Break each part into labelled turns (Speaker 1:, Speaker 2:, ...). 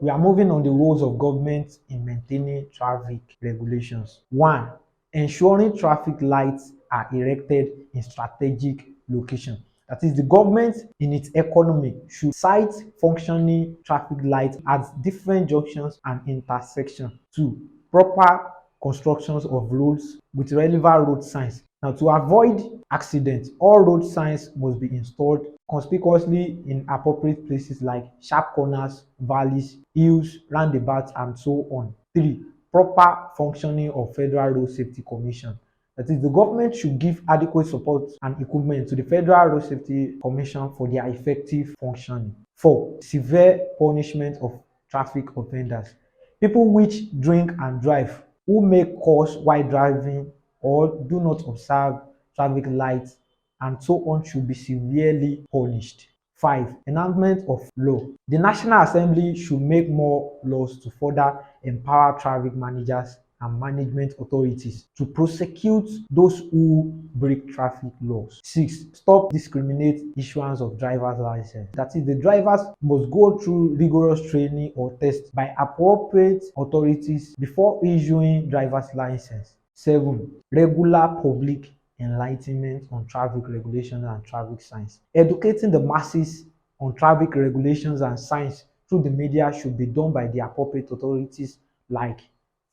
Speaker 1: we are moving on the roles of government in maintaining traffic regulations. 1. Ensuring traffic lights are erected in strategic locations. That is, the government in its economy should site functioning traffic lights at different junctions and intersections. 2. Proper constructions of roads with relevant road signs. Now, to avoid accidents, all road signs must be installed conspicuously in appropriate places like sharp corners, valleys, hills, roundabouts, and so on. 3. Proper functioning of Federal Road Safety Commission. That is, the government should give adequate support and equipment to the Federal Road Safety Commission for their effective functioning. 4. Severe punishment of traffic offenders. People which drink and drive, who make calls while driving or do not observe traffic lights and so on should be severely punished. 5. Enactment of law. The National Assembly should make more laws to further empower traffic managers and management authorities to prosecute those who break traffic laws. 6. Stop discriminate issuance of driver's license. That is, the drivers must go through rigorous training or test by appropriate authorities before issuing driver's license. 7. Regular public enlightenment on traffic regulations and traffic signs. Educating the masses on traffic regulations and signs through the media should be done by the appropriate authorities like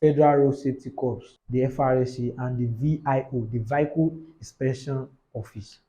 Speaker 1: Federal Road Safety Corps, the FRSC, and the VIO, the Vehicle Inspection Office.